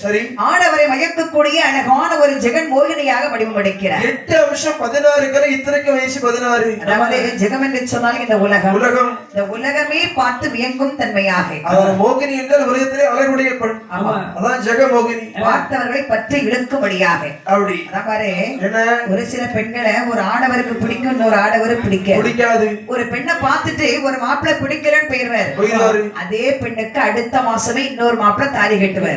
சரி, ஆடவரை மயக்கக்கூடிய அழகான ஒரு ஜெகன் மோகினியாக வடிவமைக்கிறார். 8 வருஷம் 16 கரை இத்தனைக்கு வயசு 16. அதாவது ஜெகம் என்று சொன்னால் இந்த உலகம், இந்த உலகமே பார்த்து வியங்கும் தன்மையாக. மோகினி என்றால் உலகத்திலே அழகுடைய பெண். அதான் ஜெக மோகினி. பார்த்தவர்களை பற்றி இழுக்கும்படியாக. அப்படி பாரு, ஒரு சில பெண்களை ஒரு ஆடவருக்கு பிடிக்கும், இன்னொரு ஆடவரு பிடிக்காது. ஒரு பெண்ணை பார்த்துட்டு ஒரு மாப்பிள்ளை பிடிக்கலன்னு போயிருவாரு. அதே பெண்ணுக்கு அடுத்த மாசமே இன்னொரு மாப்பிள்ளை தாலி கட்டுவார்.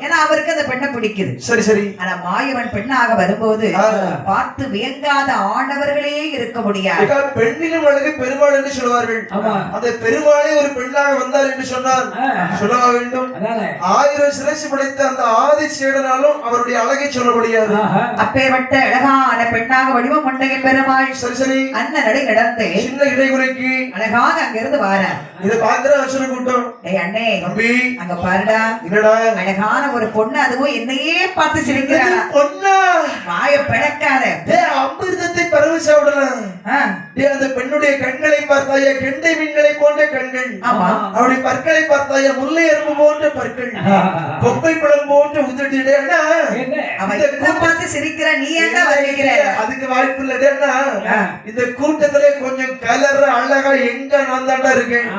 ஏன்னா அவருக்கு அந்த பெண்ணை பிடிக்குது. சரி சரி. ஆனா மாயவன் பெண்ணாக வரும்போது பார்த்து வியங்காத ஆடவர்களே இருக்க முடியாது. பெண்ணிலும் அழகு பெருமாள் என்று சொல்வார்கள். அந்த பெருமாளே ஒரு பெண்ணாக வந்தார் என்று சொன்னார் சொல்ல வேண்டும். 1000 சிரசு படைத்த அந்த ஆதி சேடனாலும் அவருடைய அழகை சொல்ல முடியாது. அப்பேற்பட்ட அழகான பெண்ணாக வடிவம் கொண்ட பெருமாள் சரி சரி அண்ணன் நடை நடந்து சின்ன இடைகுறைக்கு அழகாக அங்கிருந்து வாரார். இதை பாக்குற அசுர கூட்டம், அண்ணே தம்பி அங்க பாருடா, என்னடா அழகான ஒரு பொண்ணு, அதுவும் என்னையே பார்த்து சிரிக்கிறாள். பொண்ணா வாய பிளக்காத, அமிர்தத்தை பரவ சாப்பிடலாம். அந்த பெண்ணுடைய கண்களை பார்த்தாயா, கெண்டை மீன்களை போன்ற கண்கள். அவருடைய பற்களை பார்த்தாயா, முல்லை எறும்பு போன்ற பற்கள், கொப்பை பழம் போன்ற உதடு. பார்த்து சிரிக்கிற நீ என்ன வருகிற? அதுக்கு வாய்ப்பு இல்லைன்னா இந்த கூட்டத்திலே கொஞ்சம் கலர் அழகா எங்க நான் தாண்டா இருக்கேன்.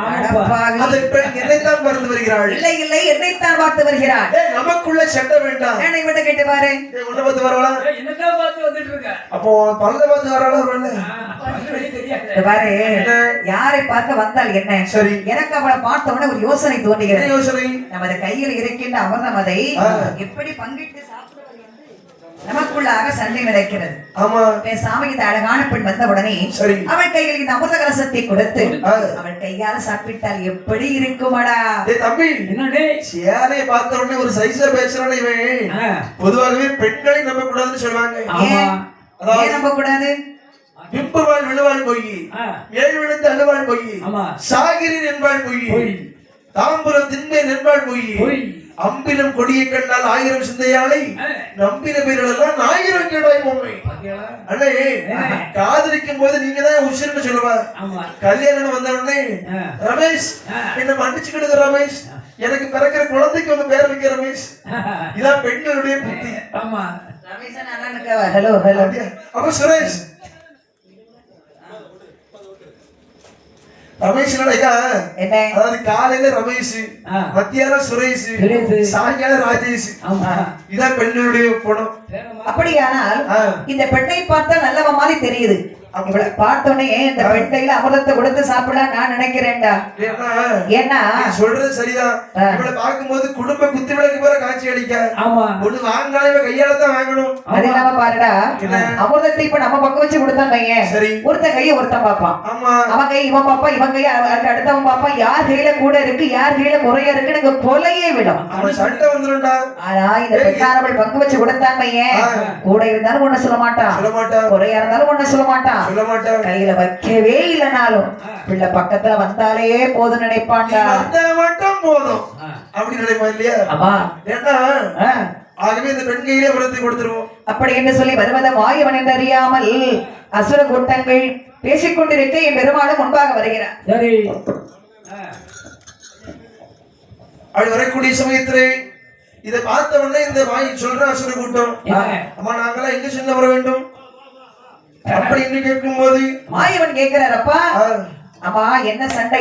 அந்த பெண் என்னைத்தான் பார்த்து வருகிறாள். இல்லை இல்லை, என்னைத்தான் பார்த்து வருகிறாள். நமக்குள்ள சட்டை வேண்டாம். என்னை விட கேட்டு பாரு, உன்னை பார்த்து வரவளா? அப்போ பல்ல பார்த்து வரவளா? பாரு, யாரை பார்க்க வந்தால் என்ன? சரி, எனக்கு அவளை பார்த்த உடனே ஒரு யோசனை தோன்றுகிறது. யோசனை, நமது கையில் இருக்கின்ற அமிர்தம் அதை எப்படி பங்கிட்டு சாப்பிடுவது நமக்குள்ளாக சண்டை நடக்கிறது. பேசாம இந்த அழகான பெண் வந்த உடனே அவள் கையில் இந்த அமிர்த கலசத்தை கொடுத்து அவள் கையால சாப்பிட்டால் எப்படி இருக்குமடா? தம்பி, என்னடே சேலையை பார்த்த உடனே ஒரு சைஸா பேசுறானே இவன். பொதுவாகவே பெண்களை நம்ப கூடாதுன்னு சொல்லுவாங்க. ஏன் நம்ப கூடாது? விம்புவாள் விழுவாள் பொய், ஏழு விழுந்து அழுவாள் பொய், சாகிரின் என்பாள் பொய், தாம்பரம் தின்பேன் என்பாள் பொய், அம்பிலும் கொடியை கண்டால் 1000 சிந்தையாளை, நம்பின பேரெல்லாம் 1000 கேடாய் பொம்மை. அண்ணே, காதலிக்கும் போது நீங்க தான் உசிர்னு சொல்லுவா. கல்யாணம் வந்த உடனே ரமேஷ் என்ன மன்னிச்சுக்கிடுது ரமேஷ், எனக்கு பிறக்கிற குழந்தைக்கு உங்க பேர் வைக்க ரமேஷ். இதான் பெண்களுடைய புத்தி. Hello hello. அப்ப சுரேஷ் ரமேஷ் அதாவது காலையில ரமேஷ், மத்தியானம் சுரேஷ், சாயங்காலம் ராஜேஷ். இதான் பெண்களுடைய குணம். அப்படியானால் இந்த பெண்ணை பார்த்தா நல்லவ மாதிரி தெரியுது. இவளை பார்த்தோன்னே இந்த பெண் கையில அமிர்தத்தை கொடுத்து சாப்பிடலாம் நான் நினைக்கிறேன்டா. ஏன்னா சொல்றது சரிதான். இவளை பார்க்கும்போது குடும்ப குத்து விளக்கு போல காட்சி அளிக்க. ஒண்ணு வாங்கினாலே கையால தான் வாங்கணும். அது இல்லாம பாருடா, அமிர்தத்தை இப்ப நம்ம பக்கம் வச்சு கொடுத்தாங்க. ஒருத்த கையை ஒருத்தன் பார்ப்பான், அவன் கை இவன் பார்ப்பான், இவன் கையை அடுத்தவன் பார்ப்பான். யார் கையில கூட இருக்கு, யார் கையில குறைய இருக்குன்னு கொலையே விடும். சண்டை வந்துடும்டா. ஆனா இந்த பெண்ணானவள் பங்கு வச்சு கொடுத்தாங்க. கூட இருந்தாலும் ஒண்ணு சொல்ல மாட்டான், குறையா இருந்தாலும் ஒண்ணு சொல்ல மாட்டான். கையில வைக்கவே இல்லைனாலும் பிள்ளை பக்கத்துல வந்தாலே போதும் நினைப்பான்டா. மட்டும் போதும் அப்படி நினைப்பா இல்லையா? ஆமா. ஏன்னா ஆகவே இந்த பெண் கையிலே விரத்தை கொடுத்துருவோம். அப்படி என்று சொல்லி வருவத மாயவன் என்று அறியாமல் அசுர கூட்டங்கள் பேசிக்கொண்டிருக்க என் பெருமாளும் முன்பாக வருகிறார். சரி. அப்படி வரக்கூடிய சமயத்திலே இதை பார்த்த உடனே இந்த மாயை சொல்ற அசுர கூட்டம், அம்மா நாங்கெல்லாம் எங்க சென்று வர வேண்டும் அப்படி என்று கேட்கும் போது மாயவன் கேட்கிறார், அப்பா அம்மா என்ன சண்டை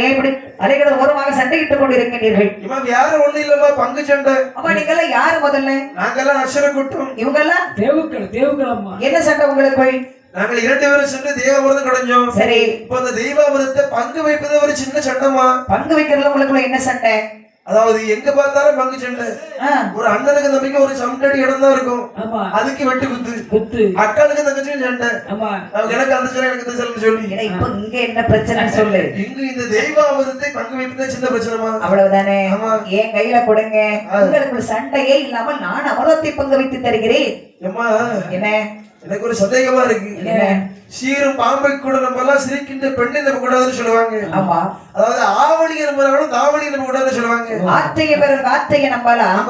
ஏன் இப்படி அலைகள் ஓரமாக சண்டையிட்டுக் கொண்டிருக்கிறீர்கள்? இவன் யாரும் ஒண்ணு இல்லம்மா, பங்கு சண்டை. அம்மா நீங்கெல்லாம் யாரு முதல்ல? நாங்கெல்லாம் அசுர கூட்டம். இவங்க எல்லாம் தேவுக்கள் அம்மா. என்ன சண்டை உங்களுக்கு? நாங்கள் 2 பேரும் சென்று தேவாபுரத்தை கடைஞ்சோம். சரி, இப்ப அந்த தேவாபுரத்தை பங்கு வைப்பது ஒரு சின்ன சண்டமா. பங்கு வைக்கிறதுல உங்களுக்குள்ள என்ன சண்டை? அதாவது எங்க பார்த்தாலும் பங்கு சண்டை. ஒரு அண்ணனுக்கு தம்பிக்கு ஒரு சமட்டடி இடம் தான் இருக்கும், அதுக்கு வெட்டு குத்து. அக்காளுக்கு தங்கச்சியும் சண்டை, எனக்கு அந்த சிலை எனக்கு இந்த சிலை சொல்லி. இப்ப இங்க என்ன பிரச்சனை சொல்லு? இங்க இந்த தெய்வாபுரத்தை பங்கு வைப்பதே சின்ன பிரச்சனைமா. அவ்வளவுதானே, ஏன் கையில கொடுங்க. உங்களுக்கு சண்டையே இல்லாமல் நான் அமரத்தை பங்கு வைத்து தருகிறேன். என்ன எனக்கு ஒரு சந்தேகமா இருக்கு. சீரும் பாம்பை கூட நம்ம எல்லாம் சிரிக்கின்ற பெண்ணை நம்ம கூடாதுன்னு சொல்லுவாங்க. ஆமா, அதாவது ஆவணியை நம்புறாலும் தாவணியை நம்ம கூடாதுன்னு சொல்லுவாங்க. ஆற்றைய பிறகு ஆற்றைய நம்பலாம்,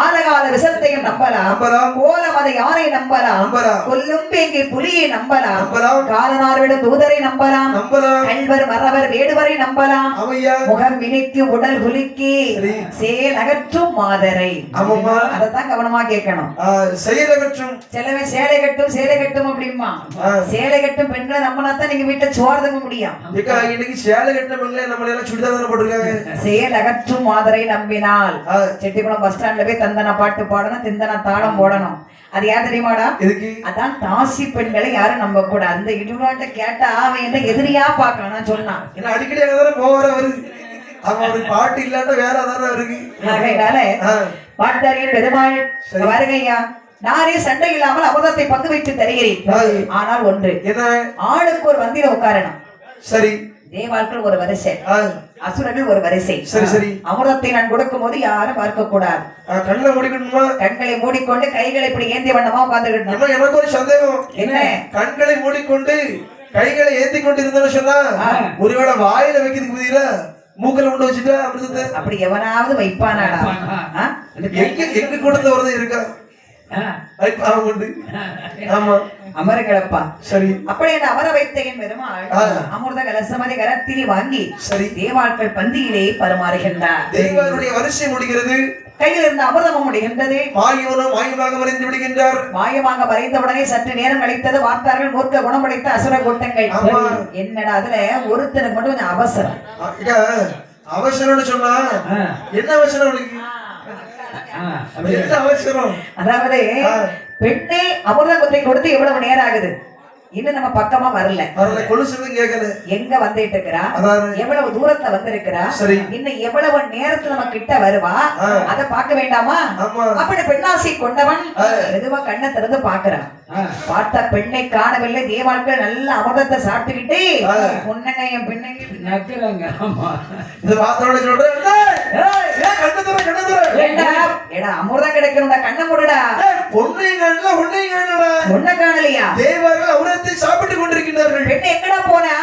ஆலகால விஷத்தையும் நம்பலாம், கோலம் அதை யாரை நம்பலாம், கொல்லும் பேங்கை புலியை நம்பலாம், காலனார்விடும் தூதரை நம்பலாம், கல்வர் மறவர் வேடுவரை நம்பலாம், முகம் மினிக்கு உடல் குலுக்கி சேல் அகற்றும் மாதரை. அதைத்தான் கவனமா கேட்கணும். செயலகற்றும் சிலவே சேலை கட்டும் அப்படிமா. சேலை கட்டும் பெண்களை நம்பினாத்தான் நீங்க வீட்டை சோறு தங்க முடியும். இன்னைக்கு சேலை கட்ட பெண்களை நம்மள எல்லாம் சுடிதார் போட்டிருக்காங்க. சேல் அகற்றும் மாதரை நம்பினால் செட்டிக்குளம் பஸ் ஸ்டாண்ட்ல போய் தந்தன பாட்டு பாடணும், திந்தன தாளம் போடணும். அது யார் தெரியுமாடா? அதான் தாசி பெண்களை யாரும் நம்ப கூட. அந்த இடுவாட்ட கேட்டா அவன் என்ன எதிரியா பாக்கலாம் சொன்னான். ஏன்னா அடிக்கடி அங்கதானே போவாரு அவரு. அவரு பாட்டு இல்லாட்ட வேற அதான இருக்கு. அதனால பாட்டாரியன் பெருமாள் வருகையா, நானே சண்டை இல்லாமல் அமுதத்தை பங்கு வைத்து தருகிறேன். ஆனால் ஒன்று, ஆளுக்கு ஒரு வந்தியில உட்காரணும். சரி, தேவாட்கள் ஒரு வரிசை, அசுரர்கள் ஒரு வரிசை. சரி, அமுதத்தை நான் கொடுக்கும் போது யாரும் பார்க்க கூடாது. கண்ணை மூடிக்கணுமா? கண்களை மூடிக்கொண்டு கைகளை இப்படி ஏந்திய வண்ணமா உட்கார்ந்துக்கிட்டு. எனக்கு ஒரு சந்தேகம். என்ன? கண்களை மூடிக்கொண்டு கைகளை ஏத்தி கொண்டு இருந்தோம்னு சொன்னா ஒருவேளை வாயில வைக்கிறதுக்கு பதிலா மூக்கல கொண்டு வச்சுட்டா அப்படி எவனாவது வைப்பானாடா? எங்க கூடத்துல வரது இருக்கா? அமரங்களப்பா. சரி, அப்படி என்று அமர வைத்த என் பெருமாள் அமிர்த கலசமதி கரத்திலே வாங்கி தேவாட்கள் பந்தியிலே பரிமாறுகின்றார். தேவாருடைய வரிசை முடிகிறது, கையில் இருந்த அமிர்தமும் முடிகின்றது. மாயமாக மறைந்து விடுகின்றார். மாயமாக மறைந்தவுடனே சற்று நேரம் கழித்தது. வார்த்தார்கள் மூர்க்க குணமடைத்த அசுர கூட்டங்கள். என்னடா அதுல ஒருத்தனுக்கு மட்டும் கொஞ்சம் அவசரம். அவசரம்னு சொன்னா என்ன அவசரம்? அதாவது பெண்ணே அமிர்தத்தை கொடுத்து எவ்வளவு நேரம் ஆகுது, இன்னும் நம்ம பக்கமா வரல. எங்க வந்துட்டு இருக்கிறா, எவ்வளவு தூரத்துல வந்திருக்கிறா, இன்னும் எவ்வளவு நேரத்துல நம்ம கிட்ட வருவா, அத பார்க்க வேண்டாமா? அப்படி பெண்ணாசை கொண்டவன் மெதுவா கண்ணை திறந்து பாக்குறான். பார்த்த பெண்ணை காணவில்லை. தேவாட்கள் நல்ல அமிர்தத்தை சாப்பிட்டுக்கிட்டு பொண்ணங்க என் பின்னங்க நக்குறாங்க. அமிர்தம் கிடைக்கணும்டா, கண்ணை மூடுடா. பொண்ணை காணலையா? தேவார்கள் அமிர்தத்தை சாப்பிட்டு கொண்டிருக்கிறார்கள். பெண்ணை எங்கடா போனா?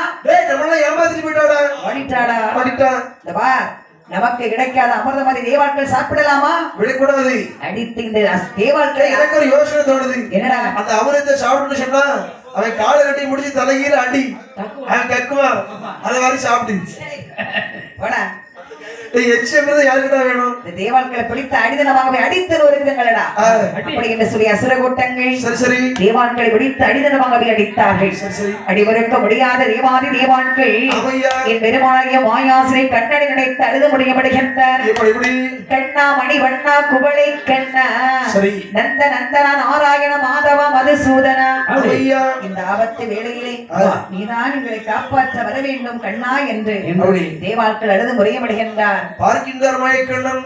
ஏமாத்திட்டு போயிட்டாடா, ஓடிட்டாடா. நமக்கு கிடைக்காத அமிர்தம் மாதிரி தேவாட்கள் சாப்பிடலாமா? விடக்கூடாது. அடித்து இந்த தேவாட்கள். எனக்கு ஒரு யோசனை தோணுது. என்னடா? அந்த அமிர்தத்தை சாப்பிட்டு சொன்னா அவன் காலை கட்டி முடிச்சு தலைகீழ அடி அவன் கக்குவான். அதை மாதிரி சாப்பிட்டு யாருக்கிட்ட வேணும்? தேவாட்களை பிடித்து அடிதனமாகவே அடித்து வருகிறங்களடா. அப்படி என்று சொல்லி அசுர கூட்டங்கள் தேவாட்களை பிடித்து அடிதனமாகவே அடித்தார்கள். அடிவருக்க முடியாத தேவாதி தேவாட்கள் என் பெருமாளிய மாயாசிரை கண்ணனை நினைத்து அழுது முடியப்படுகின்றார். கண்ணா மணி வண்ணா குவளை கண்ணா நந்த நந்தனா நாராயண மாதவ மதுசூதனா, இந்த ஆபத்து வேளையிலே நீதான் எங்களை காப்பாற்ற வர வேண்டும் கண்ணா என்று தேவாட்கள் அழுது முறையப்படுகின்றார். பார்க்கின்றார் மாயக்கண்ணன்.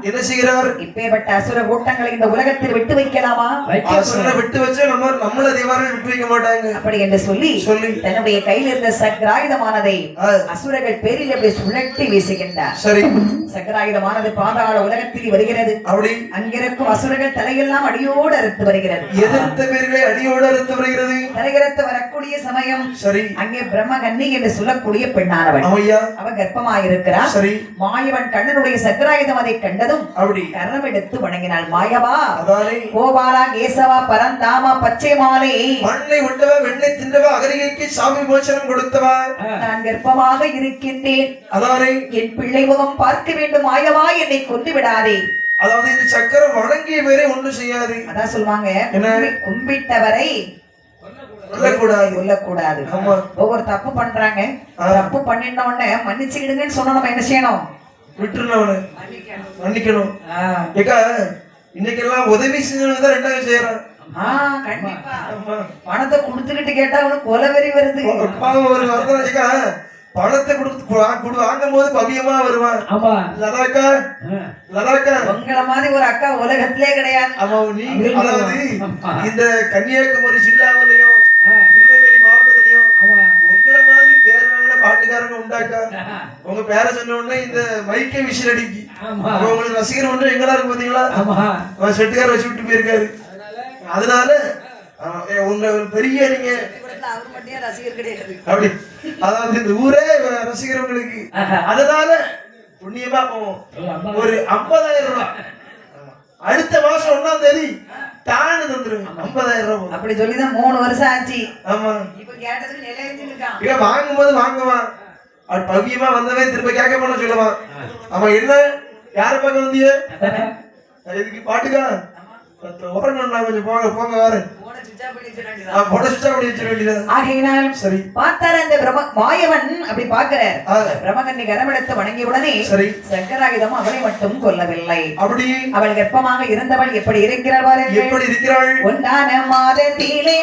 என்ன செய்கிறார்? இப்பேற்பட்ட அசுர கூட்டங்களை இந்த உலகத்தில் விட்டு வைக்கலாமா? விட்டு வச்சா நம்மள தேவார்கள் விட்டு வைக்க மாட்டாங்க. அப்படி என்று சொல்லி தன்னுடைய கையில் இருந்த சக்கராயுதமானதை அசுரர்கள் பேரில் அப்படி சுழட்டி வீசுகின்றார். சரி, சக்கராயுதமானது பாதாள உலகத்தில் வருகிறது. அப்படி அங்கிருக்கும் அசுரர்கள் தலையெல்லாம் அடியோடு அறுத்து வருகிறது. எதிர்த்த பேர்களை அடியோடு அறுத்து வருகிறது. தலையறுத்து வரக்கூடிய வரக்கூடிய சமயம் சரி அங்கே பிரம்மகன்னி என்று சொல்லக்கூடிய பெண்ணானவள் ஆமையா அவ கர்ப்பமாயிருக்கிறார். சரி மாயவன் கண்ணனுடைய சக்கராயுதம் அதை கண்டதும் அப்படி கரம் எடுத்து வணங்கினாள். மாயவா அதானே கோபாலா கேசவா பரந்தாமா பச்சை மாலை மண்ணை உண்டவ வெண்ணை தின்றவ அகரிகைக்கு சாமி மோசனம் கொடுத்தவ நான் கர்ப்பமாக இருக்கின்றேன். அதானே என் பிள்ளை முகம் பார்க்க வேண்டும். மாயவா என்னை கொண்டு விடாதே. அதாவது இந்த சக்கரம் வணங்கிய பேரே ஒண்ணும் செய்யாது. அதான் சொல்லுவாங்க என்ன? கும்பிட்டவரை கொல்லக்கூடாது. ஒவ்வொரு தப்பு பண்றாங்க. தப்பு பண்ணின உடனே மன்னிச்சுக்கிடுங்கன்னு சொன்னா நம்ம என்ன செய்யணும்? விட்டுருந்தவனு மன்னிக்கணும். ஏக்கா இன்னைக்கெல்லாம் உதவி செஞ்சவங்க தான் ரெண்டாவது செய்யறான். கண்டிப்பா பணத்தை கொடுத்துக்கிட்டு கேட்டா அவனுக்கு கொலவெறி வருது. ஒரு வருதா பணத்தை கொடுத்து வாங்கும் போது பவியமா வருவான். லதாக்கா லதாக்கா உங்களை மாதிரி ஒரு அக்கா உலகத்திலே கிடையாது. ஆமா நீங்க அதாவது இந்த கன்னியாகுமரி ஜில்லாவிலையும் திருநெல்வேலி மாவட்டத்திலையும் உங்களை மாதிரி பேர் வாங்கின பாட்டுக்காரங்க உண்டாக்கா. உங்க பேரை சொன்ன உடனே இந்த மைக்கே விசில் அடிக்கி உங்களுக்கு ரசிகர் ஒன்று எங்களா இருக்கு பாத்தீங்களா? செட்டுக்கார வச்சு விட்டு போயிருக்காரு. அதனால உங்க பெரிய நீங்க அப்படி அதாவது இந்த ஊரே ரசிகர்களுக்கு. அதனால புண்ணியமா போவோம். ஒரு 50,000 ரூபாய் அடுத்த மாசம் 1ஆம் தேதி தானு தந்துருங்க. 50,000 ரூபாய் அப்படி சொல்லிதான் 3 வருஷம் ஆச்சு. ஆமா இப்ப கேட்டதுக்கு நிலையில வாங்கும்போது வாங்குவான். அது பவியமா வந்தவே திரும்ப கேட்க போன சொல்லுவான். ஆமா என்ன யார பக்கம் வந்திய இதுக்கு பாட்டுக்கா கொஞ்சம் போங்க போங்க வாரு மாயவன் அப்படி பாக்குறார். பிரம்மகன்னி கரமெடுத்து வணங்கிய உடனே சக்கராயுதம் அவளை மட்டும் கொல்லவில்லை. அப்படி அவள் கர்ப்பமாக இருந்தவள் எப்படி இருக்கிறாள் பாருங்கள். எப்படி இருக்கிறாள்? ஒன்றான மாதத்திலே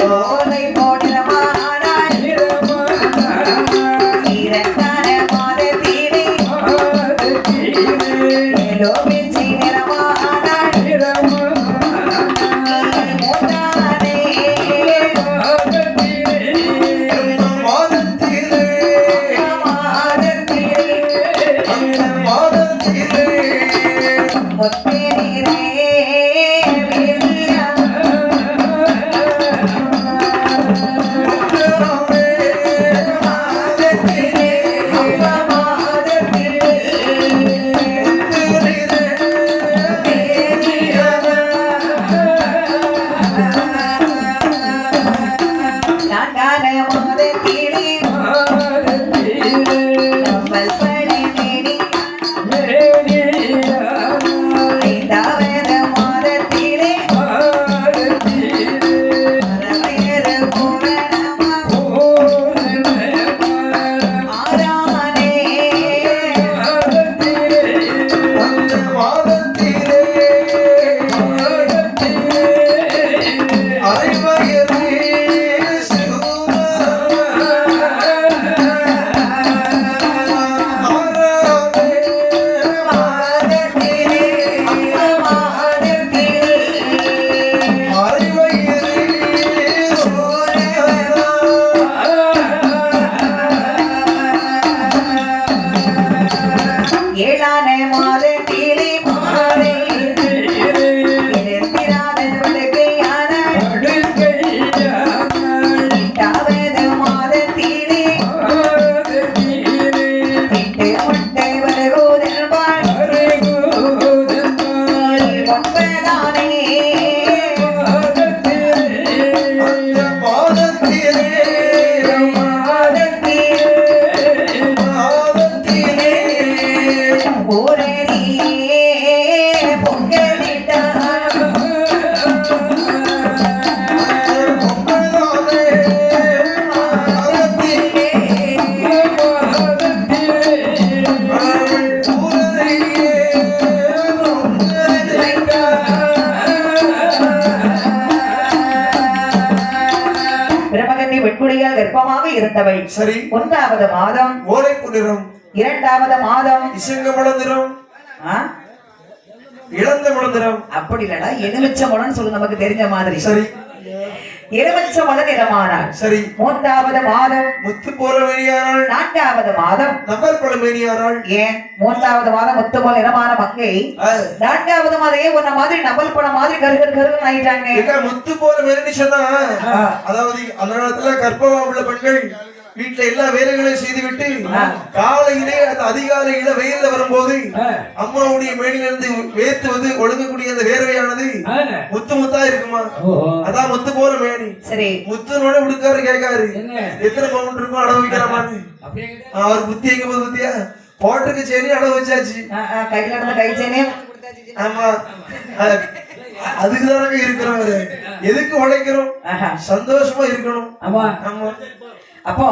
ஓலை போடுறமானாள். இரண்டான மாதத்திலே கர்ப்பமாக இருந்தவள். சரி 1வது மாதம் ஓலைப்பு நிறம், 2வது மாதம் இசங்கமள நிறம், இளந்த மலர் நிறம். அப்படி இல்லடா எலுமிச்ச மலர்னு சொல்லு நமக்கு தெரிஞ்ச மாதிரி. சரி எலுமிச்சை மத நிறமானாள். சரி. 3வது மாதம் முத்து போல மேனியானாள். 4வது மாதம் நம்பர் போல மேனியானாள். ஏன் 3வது மாதம் முத்து போல நிறமான மங்கை 4வது மாதம் உன்ன மாதிரி நபல் பழ மாதிரி கருகரு ஆயிட்டாங்க. முத்து போல மேனி சொன்னா அதாவது அந்த காலத்துல கர்ப்பமா உள்ள பெண்கள் வீட்டுல எல்லா வேலைகளையும் செய்துவிட்டு காலையிலே அந்த அதிகாலையில வெயில்ல வரும்போது அம்மாவுடைய மேனில இருந்து வேத்து வந்து ஒழுங்கக்கூடிய அந்த வேர்வையானது முத்து முத்தா இருக்குமா, அதான் முத்து போல மேனி. சரி. முத்துனோட விடுக்காரு கேட்காரு எத்தனை பவுன் இருக்கும் அடவு வைக்கலாமான்னு. அவர் புத்தி எங்க போது புத்தியா போட்டுக்கு சேனி அடவு வச்சாச்சு. கையில இருந்த கை சேனி. ஆமா அதுக்குதானங்க இருக்கிறோம். எதுக்கு உழைக்கிறோம்? சந்தோஷமா இருக்கணும். ஆமா. அப்போ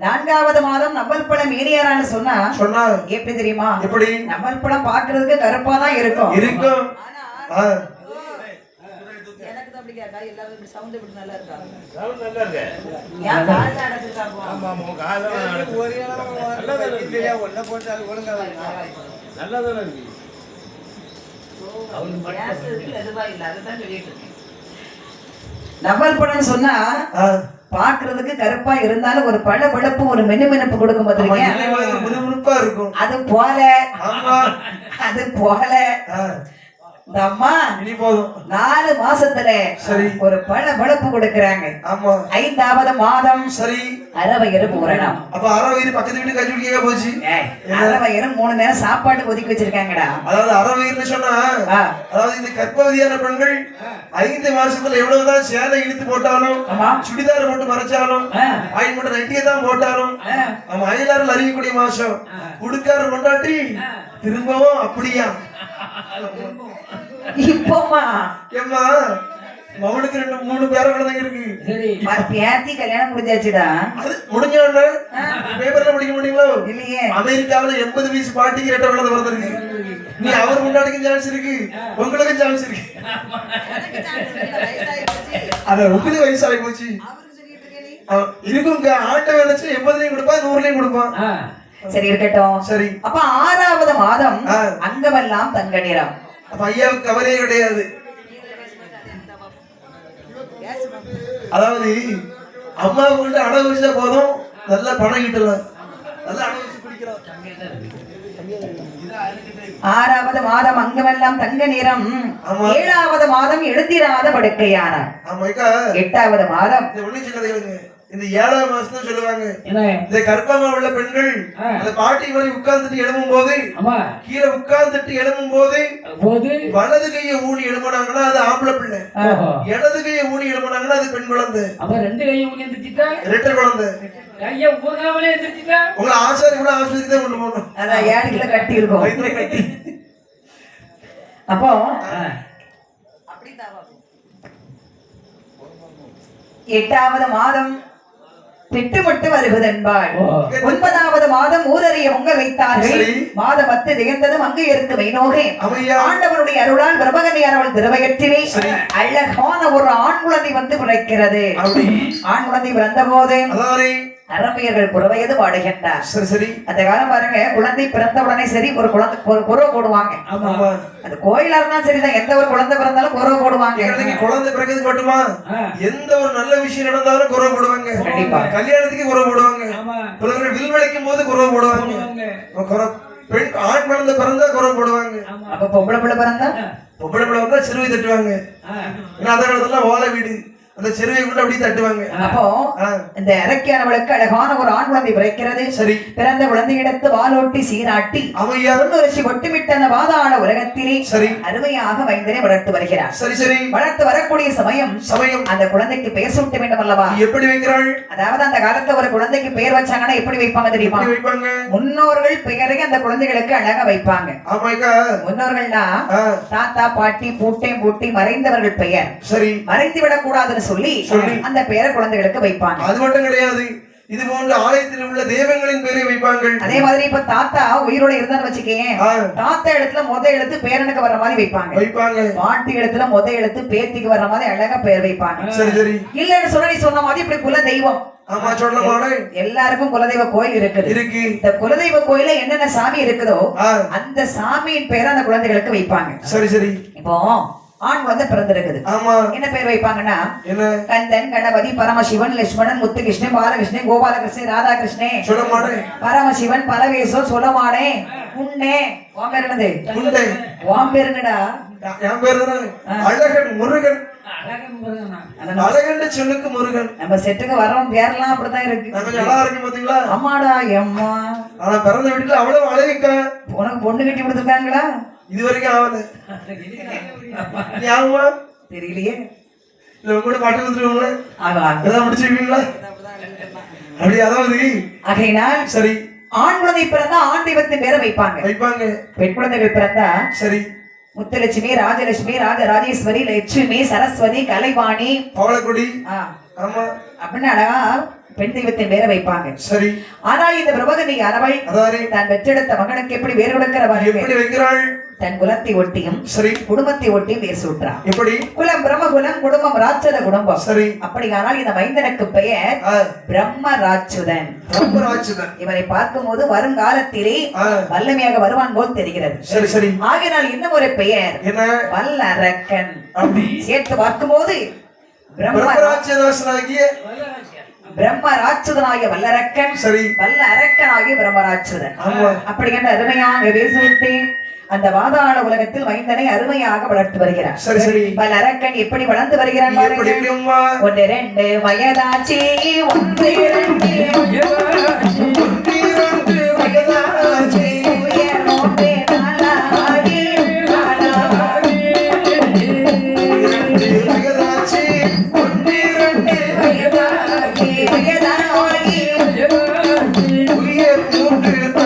4வது மாதம் நம்பல் பழம் மேனியாரான்னு சொன்னா எப்படி தெரியுமா? எப்படி? நம்பல் பழம் பாக்குறதுக்கு கருப்பா தான் இருக்கும். எனக்கு தான் அப்படி கேட்டா எல்லாரும் இப்படி சவுண்ட் இப்படி நல்லா இருக்காங்க. சவுண்ட் நல்லா இருக்கு. ஏன் கால்ல அடக்குறாங்க? ஆமா ஆமா கால்ல அடக்கு. நல்லதா இல்லையா? ஒண்ணு போட்டால் ஒழுங்கா நல்லதா இருக்கு. அவங்க பேசுறதுக்கு எதுவா இல்ல அதுதான் சொல்லிட்டு இருக்கேன். நம்பல் பழம் சொன்னா பாக்குறதுக்கு கருப்பா இருந்தாலும் ஒரு பழ பழப்பு ஒரு மெனுமெனுப்பு கொடுக்கும் பாத்தீங்க. இருக்கும். அது போல இந்த அம்மா இனி போதும் 4 மாசத்துல ஒரு பழ பழப்பு கொடுக்கறாங்க. 5வது மாதம் சரி அரவயறு பூரணம். அப்ப அரவயறு பக்கத்து வீட்டு கஞ்சுடிக்கே போச்சு. அரவயறு 3 நேரம் சாப்பாடு ஒதுக்கி வச்சிருக்காங்கடா. அதாவது அரவயறுன்னு சொன்னா அதாவது இந்த கர்ப்பவதியான பெண்கள் 5 மாசத்துல எவ்வளவுதான் சேலை இழுத்து போட்டாலும் சுடிதார் போட்டு மறைச்சாலும் ஆயில் மட்டும் நைட்டியே தான் போட்டாலும் நம்ம அயலாரில் அறியக்கூடிய மாசம் குடுக்கார கொண்டாட்டி திரும்பவும் அப்படியா இப்போமா ஏம்மா மவனுக்கு 2-3 பேர குழந்தைங்க இருக்கு. பேத்தி கல்யாணம் முடிஞ்சாச்சுடா. அது முடிஞ்சோன்னு பேப்பர்ல படிக்க முடியுங்களோ இல்லையே. அமெரிக்காவில 80 வயசு பாட்டிக்கு 2 குழந்தை பிறந்திருக்கு. நீ அவர் முன்னாடிக்கும் சான்ஸ் இருக்கு, உங்களுக்கும் சான்ஸ் இருக்கு. அத 30 வயசாகி போச்சு இருக்குங்க. ஆட்டை நினைச்சு 80 கொடுப்பா 100 கொடுப்பான். சரி இருக்கட்டும். சரி. அப்ப 6வது மாதம் அங்கமெல்லாம் தங்க நிறம். அப்ப ஐயாவுக்கு கவலையே கிடையாது. அதாவது அம்மாவுக்கு அடகு வச்சா போதும் நல்ல பணம் கிட்டலாம். நல்ல அடகு வச்சு குடிக்கலாம். 6வது மாதம் அங்கமெல்லாம் தங்க நிறம். 7வது மாதம் எழுந்திராத படுக்கையானார். 8வது மாதம் ஒண்ணு சின்னது இந்த 7ஆம் மாசம் தான் சொல்லுவாங்க. இந்த கர்ப்பமா உள்ள பெண்கள் அந்த பாட்டி வழி உட்கார்ந்துட்டு எழும்பும் போது கீழே உட்கார்ந்துட்டு எழும்பும் போது வலது கையை ஊனி எழுப்பினாங்கன்னா அது ஆம்பளை பிள்ளை, இடது கையை ஊனி எழுப்பினாங்கன்னா அது பெண் குழந்தை. ரெட்டை குழந்தை. உங்களை ஆசாரி கூட ஆஸ்பத்திரி தான் கொண்டு போகணும். அதான் 7 கிலோ கட்டி இருக்கும். அப்போ அப்படிதான் 8வது மாதம் திட்டுமட்டு வருவதென்பாள். 9வது மாதம் ஊரறிய உங்க வைத்தார்கள். மாதம் 10 திகழ்ந்ததும் அங்கு இருக்கு வைநோகே ஆண்டவனுடைய அருளால் பிரபகனியார் அவள் திருவயற்றிலே அழகான ஒரு ஆண் குழந்தை வந்து பிறக்கிறது. ஆண் குழந்தை பிறந்த போது அரம்பியர்கள் புறவையது பாடுகின்றார். சரி சரி. அந்த காலம் பாருங்க, குழந்தை பிறந்த உடனே சரி ஒரு குழந்தை குறவை போடுவாங்க. அந்த கோயிலா இருந்தாலும் சரிதான், எந்த ஒரு குழந்தை பிறந்தாலும் குறவை போடுவாங்க. குழந்தை பிறகு மட்டுமா எந்த ஒரு நல்ல விஷயம் நடந்தாலும் குறவை போடுவாங்க. கண்டிப்பா கல்யாணத்துக்கு குறவை போடுவாங்க. பிள்ளைகள் வில் விளைக்கும் போது குறவை போடுவாங்க. பெண் ஆண் குழந்தை பிறந்தா குறவை போடுவாங்க. அப்ப பொம்பளை பிள்ளை பிறந்தா சிறுவை தட்டுவாங்க. அந்த காலத்துல ஓலை வீடு அந்த சிறுவை கூட அப்படி தட்டுவாங்க. அப்போ இந்த இறக்கியானவளுக்கு அழகான ஒரு ஆண் குழந்தை பிறக்கிறது. சரி. பிறந்த குழந்தையிடத்து வாலோட்டி சீராட்டி பொன்னுரிசி ஒட்டுமிட்ட அந்த வாதாள உலகத்திலே சரி அருமையாக மைந்தனை வளர்த்து வருகிறார். சரி சரி. வளர்த்து வரக்கூடிய சமயம் அந்த குழந்தைக்கு பெயர் சூட்ட வேண்டும் அல்லவா? எப்படி வைக்கிறாள்? அதாவது அந்த காலத்துல ஒரு குழந்தைக்கு பெயர் வச்சாங்கன்னா எப்படி வைப்பாங்க தெரியுமா? முன்னோர்கள் பெயரை அந்த குழந்தைகளுக்கு அழகா வைப்பாங்க. முன்னோர்கள்னா தாத்தா பாட்டி பூட்டை பூட்டி மறைந்தவர்கள் பெயர் சரி மறைத்து விடக் கூடாதுன்னு சொல்லி அந்த பேரை குழந்தைகளுக்கு வைப்பாங்க. அது மட்டும் கிடையாது, இது போன்ற ஆலயத்தில் உள்ள தெய்வங்களின் பேரை வைப்பாங்க. அதே மாதிரி இப்ப தாத்தா உயிரோட இருந்தான்னு வச்சுக்கேன், தாத்தா இடத்துல முத எழுத்து பேரனுக்கு வர்ற மாதிரி வைப்பாங்க. பாட்டி இடத்துல முத எழுத்து பேத்திக்கு வர்ற மாதிரி அழகா பேர் வைப்பாங்க. சரி சரி. இல்லன்னு சொன்ன நீ சொன்ன மாதிரி இப்படி குல தெய்வம் எல்லாருக்கும் குலதெய்வ கோயில் இருக்கு. இந்த குலதெய்வ கோயில என்னென்ன சாமி இருக்குதோ அந்த சாமியின் பேரை அந்த குழந்தைகளுக்கு வைப்பாங்க. சரி சரி. இப்போ ஆண் வந்து பிறந்திருக்குது. ஆமா. என்ன பேர் வைப்பாங்கன்னா என்ன? கந்தன், கணபதி, பரமசிவன், லட்சுமணன், முத்துகிருஷ்ணன், பாலகிருஷ்ணன், கோபாலகிருஷ்ணன், ராதாகிருஷ்ணன், சொல்லமானே, பரமசிவன், பரவேசம், சொல்லமானே, உன்னே. உன் பேர் என்னது? உண்டை. உன் பேர் என்னடா? என் பேர் அழகன், முருகன். அழகன் சொல்லுக்கு முருகன். நம்ம செட்டுக்கு வர்றோம் பேர்லாம் அப்படிதான் இருக்கு. கொஞ்சம் அழகா இருக்கு பாத்தீங்களா? அம்மாடா எம்மா. ஆனா பிறந்த வீட்டுல அவ்வளவு அழகிக்கா. உனக்கு பொண்ணு கட்டி கொடுத்துருக்காங்களா? இது வரைக்கும் ஆகல. ஆகுமா தெரியலையே. இல்ல உங்க கூட பாட்டு வந்துருவோங்களே, ஆகலாம் ஏதாவது முடிச்சிருக்கீங்களா? அப்படி அதாவது ஆகையினால் சரி, ஆண் குழந்தை பிறந்தா ஆண் தெய்வத்தின் பேரை வைப்பாங்க. பெண் குழந்தைகள் பிறந்தா சரி முத்துலட்சுமி, ராஜலட்சுமி, ராஜராஜேஸ்வரி, லட்சுமி, சரஸ்வதி, கலைவாணி, பவளக்குடி அப்படின்னு அழகா பெண் தெய்வத்தின் பேரை வைப்பாங்க. சரி. ஆனால் இந்த பிரபகனி அரவள் தான் பெற்றெடுத்த மகனுக்கு எப்படி வேறு கொடுக்கிறாள்? தன் குலத்தை ஒட்டியும் சரி குடும்பத்தை ஒட்டியும் வேர் சூட்டுறான். எப்படி? குலம் பிரம்மகுலம், குடும்பம் ராட்சத குடும்பம். சரி. அப்படியானால் இந்த மைந்தனுக்கு பெயர் பிரம்மராட்சுதன். பிரம்மராட்சுதன். இவரை பார்க்கும் போது வருங்காலத்திலே வல்லமையாக வருவான் போல் தெரிகிறது. சரி சரி. ஆகினால் இன்னும் ஒரு பெயர் என்ன? வல்லரக்கன். அப்படி சேர்த்து பார்க்கும் போது பிரம்மராட்சதாசனாகிய பிரம்மராட்சுதனாகிய வல்லரக்கன், சரி வல்ல அரக்கனாகிய பிரம்மராட்சுதன். அப்படி என்ற அருமையாக பேசிவிட்டு அந்த வாதாள உலகத்தில் மைந்தனை அருமையாக வளர்த்து வருகிறார். சரி சரி. வல்லரக்கன் எப்படி வளர்ந்து வருகிறான்? 1-2 வயதாச்சி, 1-2 வயதாச்சி, உயர் 3-4 வயதாச்சி, 1-2 வயதாகி வயதாகி உயர் 3-4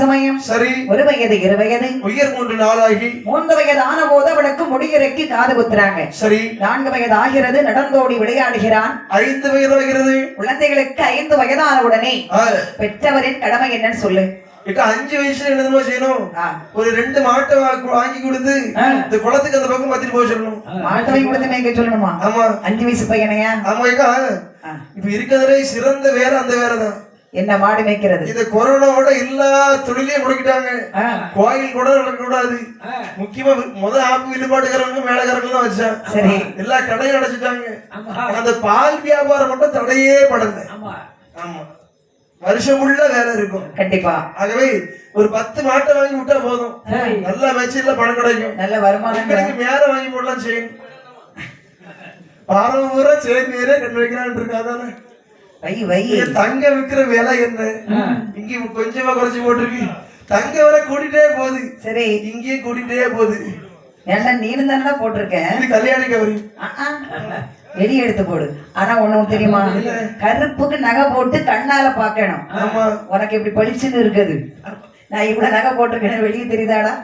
சமயம் சரி. 1 வயது 2 வயது உயர் 3-4 ஆகி 3 வயது ஆன போது அவனுக்கு முடியிறக்கி காது குத்துறாங்க. சரி. 4 வயது ஆகிறது, நடந்தோடி விளையாடுகிறான். 5 வயது ஆகிறது. குழந்தைகளுக்கு 5 வயதான உடனே பெற்றவரின் கடமை என்னன்னு சொல்லு. 5 வயசுல என்னதுமா செய்யணும்? ஒரு 2 மாட்டை வாங்கி கொடுத்து இந்த குளத்துக்கு அந்த பக்கம் மாத்திட்டு போக சொல்லணும். மாட்டை வாங்கி கொடுத்து மேய்க்க சொல்லணுமா? ஆமா. 5 வயசு பையனையா? ஆமா. இப்ப இருக்கிறதுலே சிறந்த வேற அந்த வேறதான் என்ன மாடு மேய்க்கிறது. இந்த கொரோனாவோட எல்லா தொழிலையும் முடக்கிட்டாங்க. கோயில் கூட நடக்கக்கூடாது. முக்கியமா ஆப்பு வில்லுபாட்டுக்காரங்க மேலக்காரங்க தான் வச்சான். சரி. எல்லா கடையும் அடைச்சிட்டாங்க. அந்த பால் வியாபாரம் மட்டும் தடையே படல. ஆமா. வருஷம் உள்ள வேலை இருக்கும் கண்டிப்பா. ஆகவே ஒரு 10 மாட்டை வாங்கி விட்டா போதும். நல்லா மேய்ச்சல்ல பணம் கிடைக்கும். நல்ல வருமானம் கிடைக்கும். மேல வாங்கி போடலாம். செய்யும் பாரம்பரிய சேர்ந்தே கண்டு வைக்கிறான் இருக்காதானே. தங்க விக்கிற விலை என்ன? இங்க கொஞ்சமா குறைச்சு போட்டிருக்கு. தங்க விலை கூட்டிட்டே போகுது. சரி. இங்கேயே கூட்டிட்டே போகுது. ஏன்னா நீனு தானே போட்டிருக்கேன். இது கல்யாணி கவரி வெளியே எடுத்து போடு. ஆனா ஒண்ணு தெரியுமா? கருப்புக்கு நகை போட்டு கண்ணால பாக்கணும். உனக்கு எப்படி பளிச்சுன்னு இருக்குது. நான் இவ்வளவு நகை போட்டிருக்கேன், வெளியே தெரியுதாடா?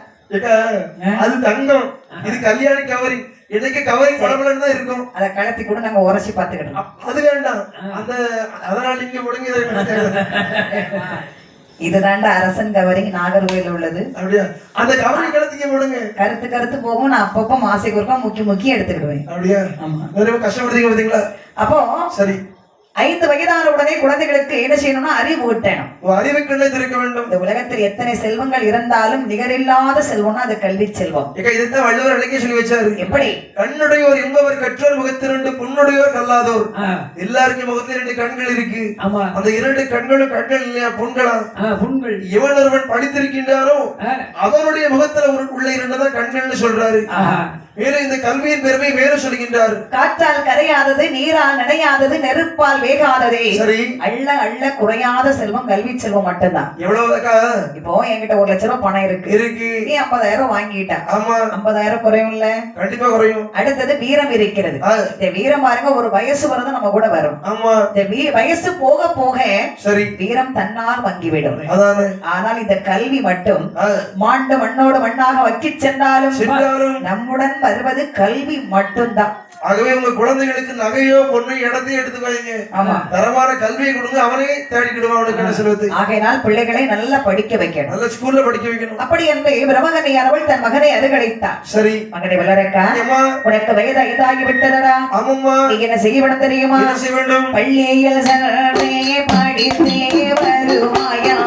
அது தங்கம், இது கல்யாணி கவரி. எனக்கு கவரிங் படபடன்னு தான் இருக்கும். அத கலத்தி கூட நாங்க உரசி பாத்துக்கிட்டோம். அது வேண்டாம். அதனால நீங்க முடங்கி இதுதாண்டா அரசன் கவரிங் நாகர்கோயில உள்ளது. அப்படியா? அந்த கவரிங் கலத்திங்க முடங்க. கருத்து போகும். நான் அப்பப்போ மாசைக்கு ஒருக்கா முக்கி எடுத்துக்கிடுவேன். அப்படியா? ஆமா. ரொம்ப கஷ்டப்படுறீங்க பாத்தீங்களா? அப்போ சரி. 5 வயதான உடனே குழந்தைகளுக்கு என்ன செய்யணும்னா அறிவு ஊட்டணும். அறிவு கண்ணை திறக்க வேண்டும். இந்த உலகத்தில் எத்தனை செல்வங்கள் இருந்தாலும் நிகரில்லாத செல்வம்னா அது கல்வி செல்வம். இதைத்தான் வள்ளுவர் அழகே சொல்லி வச்சாரு. எப்படி? கண்ணுடையோர் என்பவர் கற்றோர் முகத்தில் 2 புண்ணுடையோர் கல்லாதோர். எல்லாருக்கும் முகத்தில் 2 கண்கள் இருக்கு. அந்த 2 கண்களும் கண்கள் இல்லையா? புண்களா? புண்கள். எவன் ஒருவன் படித்திருக்கின்றாரோ அவனுடைய முகத்துல உள்ள 2 தான் கண்கள்னு சொல்றாரு. மேலும் இந்த கல்வியின் பெருமை மேலும் சொல்கின்றார். காற்றால் கரையாதது, நீரால் நனையாதது, நெருப்பால் வேகாததே. சரி. அள்ள அள்ள குறையாத செல்வம் கல்வி செல்வம் மட்டும்தான். எவ்வளவுக்கா? இப்போ என்கிட்ட 1 லட்சம் ரூபாய் பணம் இருக்கு. நீ 50,000 வாங்கிட்ட. ஆமா. 50,000 குறையும் இல்ல? கண்டிப்பா குறையும். அடுத்தது வீரம் இருக்கிறது. இந்த வீரம் பாருங்க, ஒரு வயசு வரது நம்ம கூட வரும். ஆமா. இந்த வயசு போக போக சரி வீரம் தன்னால் வங்கிவிடும். அதானே. ஆனால் இந்த கல்வி மட்டும் மாண்டு மண்ணோடு மண்ணாக வக்கி சென்றாலும் நம்முடன் வருவது கல்வி மட்டும்தான். ஆகவே உங்க குழந்தைகளுக்கு நகையோ பொண்ணு இடத்தையும் எடுத்துக்காதீங்க. தரமான கல்வியை கொடுங்க, அவனே தேடிக்கிடுவான் அவனுக்கான செல்வத்தை. ஆகையினால் பிள்ளைகளை நல்லா படிக்க வைக்கணும், நல்ல ஸ்கூல்ல படிக்க வைக்கணும். அப்படி என்று பிரம்மகன்னியானவள் தன் மகனை அருகழைத்தார். சரி மகனை வளரக்கா, உனக்கு வயது 5 ஆகி விட்டதடா. ஆமாம்மா. நீ என்ன செய்ய வேண்டும் தெரியுமா? என்ன செய்ய வேண்டும்? பள்ளியில் சென்றே படித்தே வருவாயா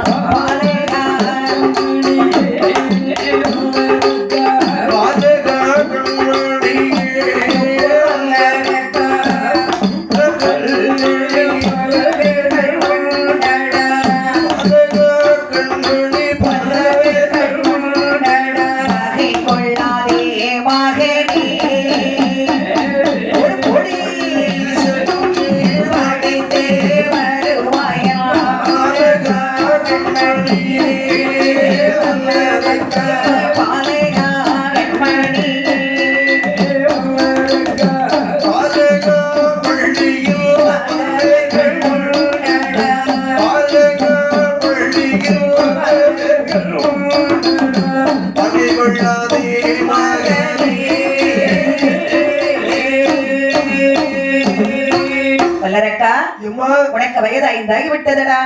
உனக்கு வயது 5 ஆகி விட்டதடா.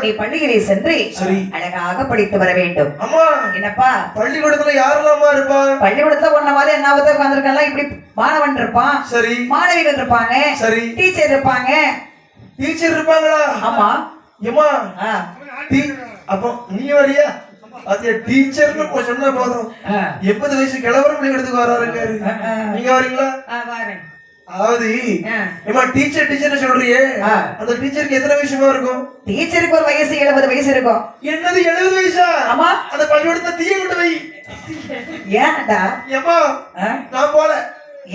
நீ பள்ளியிலே சென்று அழகாக படித்து வர வேண்டும். என்னப்பா பள்ளிக்கூடத்துல யாரெல்லாம் இருப்பா? பள்ளிக்கூடத்துல ஒன்ன மாதிரி என்னாவது உட்கார்ந்திருக்கலாம். இப்படி மாணவன் இருப்பான், சரி மாணவிகள் இருப்பாங்க, சரி டீச்சர் இருப்பாங்க. டீச்சர் இருப்பாங்களா? ஆமா. ஏமா அப்போ நீ வரியா? அது டீச்சர்னு சொன்னா போதும். 80 வயசு கிழவரும் பள்ளிக்கூடத்துக்கு வராருங்க. நீங்க வரீங்களா? வரேன். அதாவது டீச்சர் டீச்சர் சொல்றியே, அந்த டீச்சருக்கு எத்தனை வயசுமா இருக்கும்? டீச்சருக்கு ஒரு வயசு 70 வயசு இருக்கும். என்னது 70 வயசா? ஆமா. அந்த பள்ளிக்கூடத்தை தீய விட்டு வை. ஏன்டா? ஏமா நான் போல.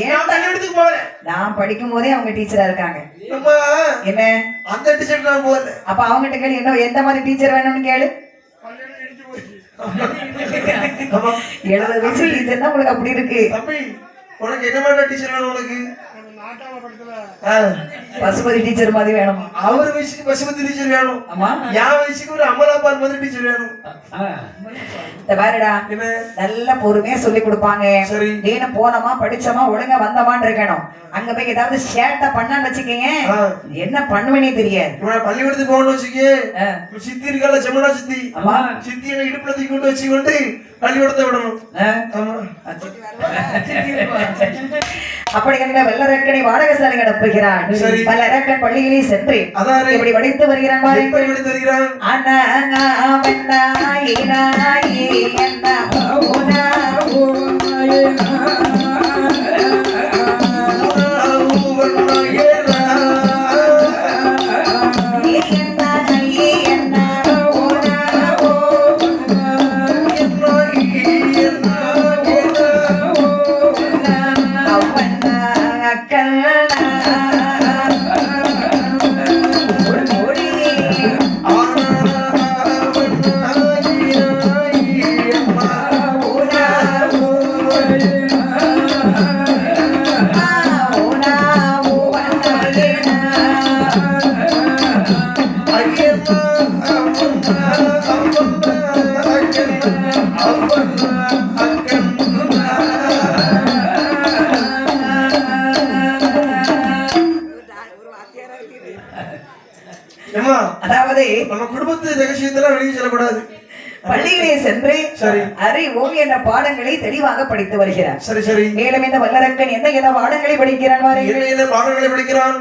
ஏன் பள்ளிக்கூடத்துக்கு போல? நான் படிக்கும் போதே அவங்க டீச்சரா இருக்காங்க. என்ன அந்த டீச்சர் நான் போல. அப்ப அவங்ககிட்ட கேளு, என்ன எந்த மாதிரி டீச்சர் வேணும்னு கேளு. 70 வயசு டீச்சர் தான் உங்களுக்கு அப்படி இருக்கு. தம்பி உனக்கு என்ன மாதிரி டீச்சர் வேணும்? உனக்கு பசுபதி டீச்சர் மாதிரி வேணும். அவர் வயசுக்கு பசுபதி டீச்சர் வேணும். ஆமா. என் வயசுக்கு ஒரு அமலாபால் மாதிரி டீச்சர் வேணும். பாருடா, நல்ல பொறுமையா சொல்லி கொடுப்பாங்க. நீனு போனோமா படிச்சோமா ஒழுங்கா வந்தமான்னு இருக்கணும். அங்க போய் ஏதாவது சேட்டை பண்ணான்னு வச்சுக்கீங்க, என்ன பண்ணுவேனே தெரியாது. பள்ளிக்கூடத்துக்கு போகணும்னு வச்சுக்க, சித்தி இருக்கால செம்மனா சித்தி, சித்தி என்ன இடுப்புல தூக்கி கொண்டு வச்சுக்கொண்டு பள்ளிக்கூடத்தை விடணும். அப்படி என்ற வெள்ளரக்கனை வாடகசாலை அனுப்புகிறான். வெள்ளரக்கன் பள்ளியிலே சென்று இப்படி படித்து வருகிறான். அதாவது நம்ம குடும்பத்து ரகசியத்தெல்லாம் வெளியே சொல்லக்கூடாது. பள்ளியிலே சென்று அறிவோம் என்ற பாடங்களை தெளிவாக படித்து வருகிறார். சரி சரி. மேலும் இந்த வல்லரக்கன் என்ன பாடங்களை படிக்கிறான்? பாடங்களை படிக்கிறான்.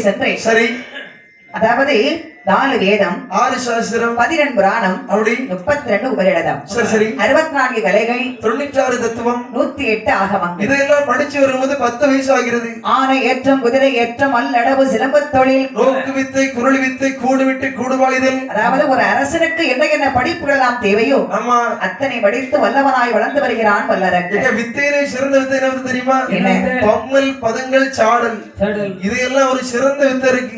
சென்று சரி அதாவது 4 வேதம் 6 சாஸ்திரம் 12 புராணம் அப்படி 32 உபநிடதம் சரி சரி 64 கலைகள் 96 தத்துவம் 108 ஆகமங்கள் இதெல்லாம் படிச்சு வரும்போது 10 வயசு ஆகிறது. ஆனை ஏற்றம் குதிரை ஏற்றம் அல்லடவு சிலம்பத் தொழில் நோக்கு வித்தை குரல் வித்தை கூடு விட்டு கூடுவாளிதல். அதாவது ஒரு அரசனுக்கு என்ன படிப்புகள் எல்லாம் தேவையோ ஆமா அத்தனை படித்து வல்லவனாய் வளர்ந்து வருகிறான் வல்லரக்கன். வித்தையிலே சிறந்த வித்தை என்ன தெரியுமா? என்ன? பம்மல் பதங்கள் சாடல். இதையெல்லாம் ஒரு சிறந்த வித்தை இருக்கு.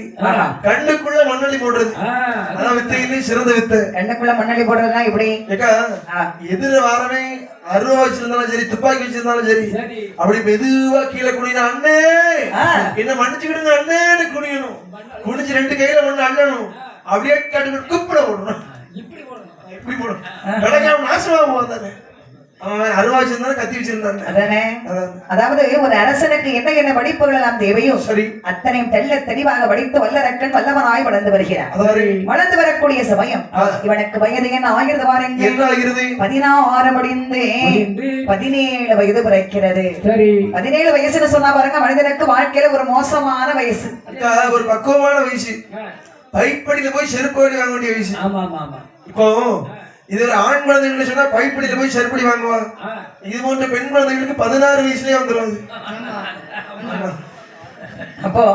கண்ணுக்குள்ள மண்ணள்ளி போடுறது அதான் வித்தையிலே சிறந்த வித்தை. கண்ணுக்குள்ள மண்ணள்ளி போடுறதுனா இப்படி எதிர வாரமே அருவா வச்சிருந்தாலும் சரி துப்பாக்கி வச்சிருந்தாலும் சரி அப்படி மெதுவா கீழே குனியணும். அண்ணே என்ன மன்னிச்சுக்கிடுங்க அண்ணேன்னு குனியணும். குனிச்சு 2 கையில மண்ணு அள்ளணும். அப்படியே கட்டு கூப்பிட போடணும். இப்படி போடணும். கடக்காம நாசமா போவாதானே அருவா வச்சிருந்தாலும் கத்தி வச்சிருந்தாங்க. அதாவது ஒரு அரசனுக்கு என்ன படிப்புகள் எல்லாம் தேவையோ சரி அத்தனையும் தெள்ள தெளிவாக படித்து வல்லரக்கன் வல்லவனாய் வளர்ந்து வருகிறார். வளர்ந்து வரக்கூடிய சமயம் இவனுக்கு வயது என்ன ஆகிறது பாருங்க. 16 முடிந்து 17 வயது பிறக்கிறது. 17 வயசுன்னு சொன்னா பாருங்க மனிதனுக்கு வாழ்க்கையில ஒரு மோசமான வயசு, ஒரு பக்குவமான வயசு. பைப்படியில போய் செருப்பு வாங்க வேண்டிய வயசு. இப்போ இது ஒரு ஆண் குழந்தைகள் சொன்னா பைப்படியில போய் செருப்படி வாங்குவாங்க. இது போன்ற பெண் குழந்தைகளுக்கு 16 வயசுலயே வந்துருவாங்க. அப்போ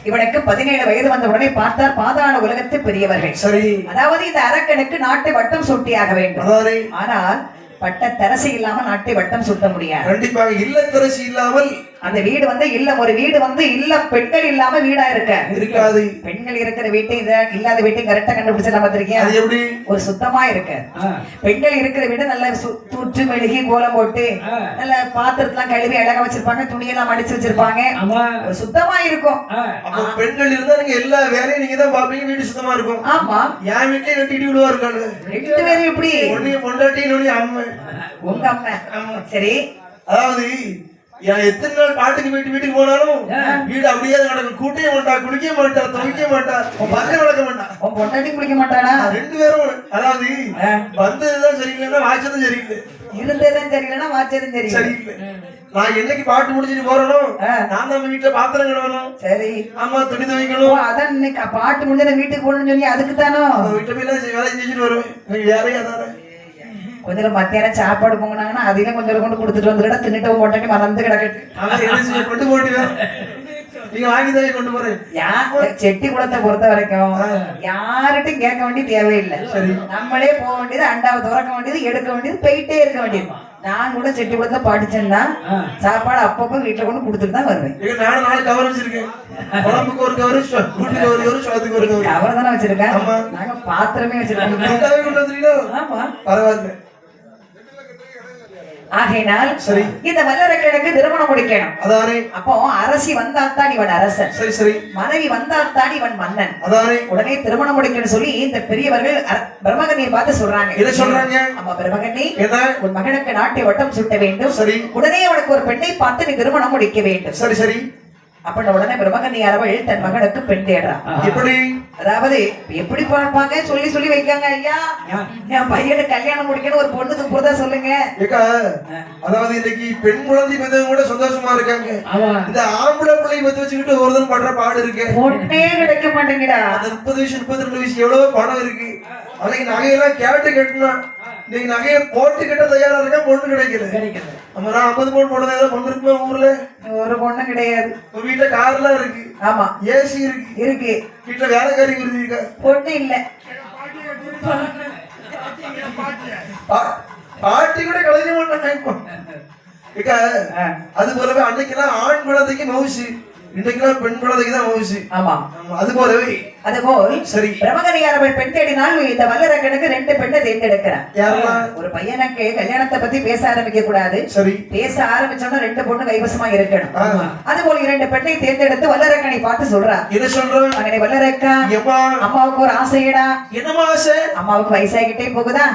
இவனுக்கு 17 வயது வந்த உடனே பார்த்தார் பாதாள உலகத்து பெரியவர்கள். சரி அதாவது இந்த அரக்கனுக்கு நாட்டை வட்டம் சூட்டியாக வேண்டும். ஆனால் பட்டத்தரசி இல்லாம நாட்டை வட்டம் சுட்ட முடியாது. கண்டிப்பாக இல்லத்தரசி இல்லாமல் அந்த வீடு இல்லம் ஒரு வீடு இல்லம் பெண்கள் இல்லாம வீடா இருக்காது. பெண்கள் இருக்கிற வீட்டை இல்லாத வீட்டை கரெக்டா கண்டுபிடிச்சலாம் பார்த்திருக்கேன். ஒரு சுத்தமா இருக்கு. பெண்கள் இருக்கிற வீடு நல்ல தூற்று மெழுகி கோலம் போட்டு நல்ல பாத்திரத்தெல்லாம் கழுவி அழகா வச்சிருப்பாங்க, துணியெல்லாம் மடிச்சு வச்சிருப்பாங்க, ஒரு சுத்தமா இருக்கும். பெண்கள் இருந்தா நீங்க எல்லா வேலையும் நீங்க தான் பாப்பீங்க, வீடு சுத்தமா இருக்கும். ஆமா என் வீட்லயே வெட்டிட்டு விடுவா இருக்காங்க 2 பேரும். எப்படி பொண்டாட்டி அம்மா உங்க அம்மா? சரி அதாவது எத்தனை நாள் பாட்டுக்கு வீட்டுக்கு போனாலும் வீடு அப்படியே நடக்கும். கூட்டவே மாட்டா, குளிக்க மாட்டா, துவைக்க மாட்டா, பல்ல வளர்க்க மாட்டா. பொண்டாட்டி குளிக்க மாட்டானா? 2 பேரும் அதாவது வந்ததுதான் சரியில்லைன்னா வாய்ச்சதும் சரியில்லை, இருந்ததுதான் சரியில்லைன்னா வாய்ச்சதும் சரியில்லை. நான் என்னைக்கு பாட்டு முடிச்சுட்டு போறனோ நான் நம்ம வீட்டுல பாத்திரம் கழுவணும். சரி ஆமா துணி துவைக்கணும். அதான் இன்னைக்கு பாட்டு முடிஞ்ச வீட்டுக்கு போகணும்னு சொல்லி அதுக்கு தானோ வீட்டு போய் வேலை செஞ்சுட்டு வருவேன். வேலையா தானே கொஞ்சம் மத்தியானம் சாப்பாடு பொங்கினாங்கன்னா அதையும் கொஞ்சம் கொண்டு கொடுத்துட்டு வந்துடா, தின்னுட்டு போட்டாட்டி மறந்து கிடக்கட்டு கொண்டு போட்டுவேன். நீங்க வாங்கிதான் கொண்டு போறேன். செட்டி குளத்தை பொறுத்த வரைக்கும் யார்கிட்டையும் கேட்க வேண்டிய தேவையில்லை. நம்மளே போக வேண்டியது, அண்டாவை துறக்க வேண்டியது, எடுக்க வேண்டியது, போயிட்டே இருக்க வேண்டியது. நான் கூட செட்டி குளத்தை படிச்சேன்னா சாப்பாடு அப்பப்போ வீட்டுல கொண்டு கொடுத்துட்டு தான் வருவேன். நானும் 4 கவர் வச்சிருக்கேன். குழம்புக்கு ஒரு கவர், வீட்டுக்கு ஒரு கவர், சோத்துக்கு ஒரு கவர். கவர் தானே வச்சிருக்கேன். நாங்க பாத்திரமே வச்சிருக்கோம். ஆமா பரவாயில்ல. ஆகையினால் இந்த வல்லரக்கனுக்கு திருமணம் முடிக்கணும். அதானே அப்போ அரசி வந்தால்தான் இவன் அரசன். சரி சரி மனைவி வந்தால்தான் இவன் மன்னன். அதானே உடனே திருமணம் முடிக்கணும்னு சொல்லி இந்த பெரியவர்கள் பிரம்மகண்ணியை பார்த்து சொல்றாங்க. என்ன சொல்றாங்க? அம்மா பிரம்மகண்ணி, உன் மகனுக்கு நாட்டை வட்டம் சுட்ட வேண்டும். சரி உடனே அவனுக்கு ஒரு பெண்ணை பார்த்து நீ திருமணம் முடிக்க வேண்டும். சரி சரி அப்ப உடனே பிரம்மகண்ணி அவள் தன் மகனுக்கு பெண் தேடுறான். எப்படி? அதாவது எப்படி பார்ப்பாங்க சொல்லி சொல்லி வைக்காங்க. ஐயா என் பையனுக்கு கல்யாணம் முடிக்கணும், ஒரு பொண்ணுக்கு புரிதா சொல்லுங்க. அதாவது இன்னைக்கு பெண் குழந்தை பெற்றவங்க கூட சந்தோஷமா இருக்காங்க. இந்த ஆம்பளை பிள்ளை பெற்று வச்சுக்கிட்டு ஒருத்தன் படுற பாடு இருக்கு. பொண்ணே கிடைக்க மாட்டேங்கடா. 30 வயசு 32 வயசு எவ்வளவு பணம் இருக்கு. அன்னைக்கு நகையெல்லாம் கேட்டு கட்டினா இன்னைக்கு நகையை போட்டு கட்ட தயாரா இருக்கா, பொண்ணு கிடைக்கல. நம்ம 50 பவுன் போடுறது ஏதாவது பொண்ணு இருக்குமா ஊர்ல? ஒரு பொண்ணு கிடையாது. ஒரு வீட்டுல கார்லாம் இருக்கு. ஆமா ஏசி இருக்கு. வீட்டுல வேலைக்காரி இருக்கா, பொண்ணு இல்ல. பாட்டி கூட கலைக்க மாட்டாங்க. அது போலவே அன்னைக்கெல்லாம் ஆண் குழந்தைக்கு மவுசு, இன்னைக்கெல்லாம் பெண் குழந்தைக்கு தான் மவுசு. ஆமா அது போலவே அதுபோல் சரி பிரம்மகனியார் அவள் பெண் தேடினால் இந்த வல்லரக்கனுக்கு 2 பெண்ணை தேர்ந்தெடுக்கிறார். ஒரு பையனுக்கு கல்யாணத்தை பத்தி பேச ஆரம்பிக்க கூடாது. சரி பேச ஆரம்பிச்சோம்னா 2 பொண்ணு கைவசமா இருக்கணும். அதுபோல் 2 பெண்ணை தேர்ந்தெடுத்து வல்லரக்கனை பார்த்து சொல்றா. என்ன சொல்றோம்? மகனே வல்லரக்கா, அம்மாவுக்கு ஒரு ஆசையடா. என்னமா ஆசை? அம்மாவுக்கு வயசாகிட்டே போகுதா.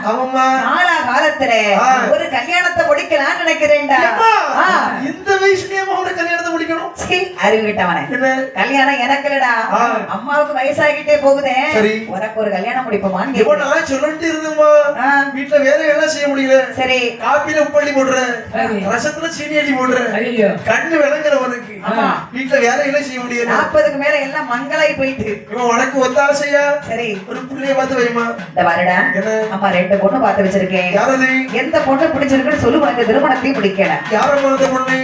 காலா காலத்துல ஒரு கல்யாணத்தை முடிக்கலாம்னு நினைக்கிறேன்டா. இந்த வயசுலயே அம்மாவோட கல்யாணத்தை முடிக்கணும்? அறிவு கிட்டவனே, கல்யாணம் எனக்கு இல்லடா, அம்மாவுக்கு வயசாகிட்டே போகுதே, உனக்கு ஒரு கல்யாணம் முடிப்போமான்னு சொல்லிட்டு இருந்தோமா. வீட்டுல வேலை எல்லாம் செய்ய முடியல. சரி காப்பில உப்பள்ளி போடுற, ரசத்துல சீனி அள்ளி போடுற, கண்ணு விளங்குற உனக்கு வீட்டுல வேற என்ன செய்ய முடியாது. 40க்கு மேல எல்லாம் மங்களாய் போயிட்டு இவன் உனக்கு ஒத்தாசையா சரி ஒரு புள்ளைய பார்த்து வைமா. இந்த வருடா அம்மா 2 பொண்ணு பார்த்து வச்சிருக்கேன். யாரது? எந்த பொண்ணு பிடிச்சிருக்குன்னு சொல்லு. உனக்கு திருமணத்தையும் பிடிக்கல. யார பொண்ணு?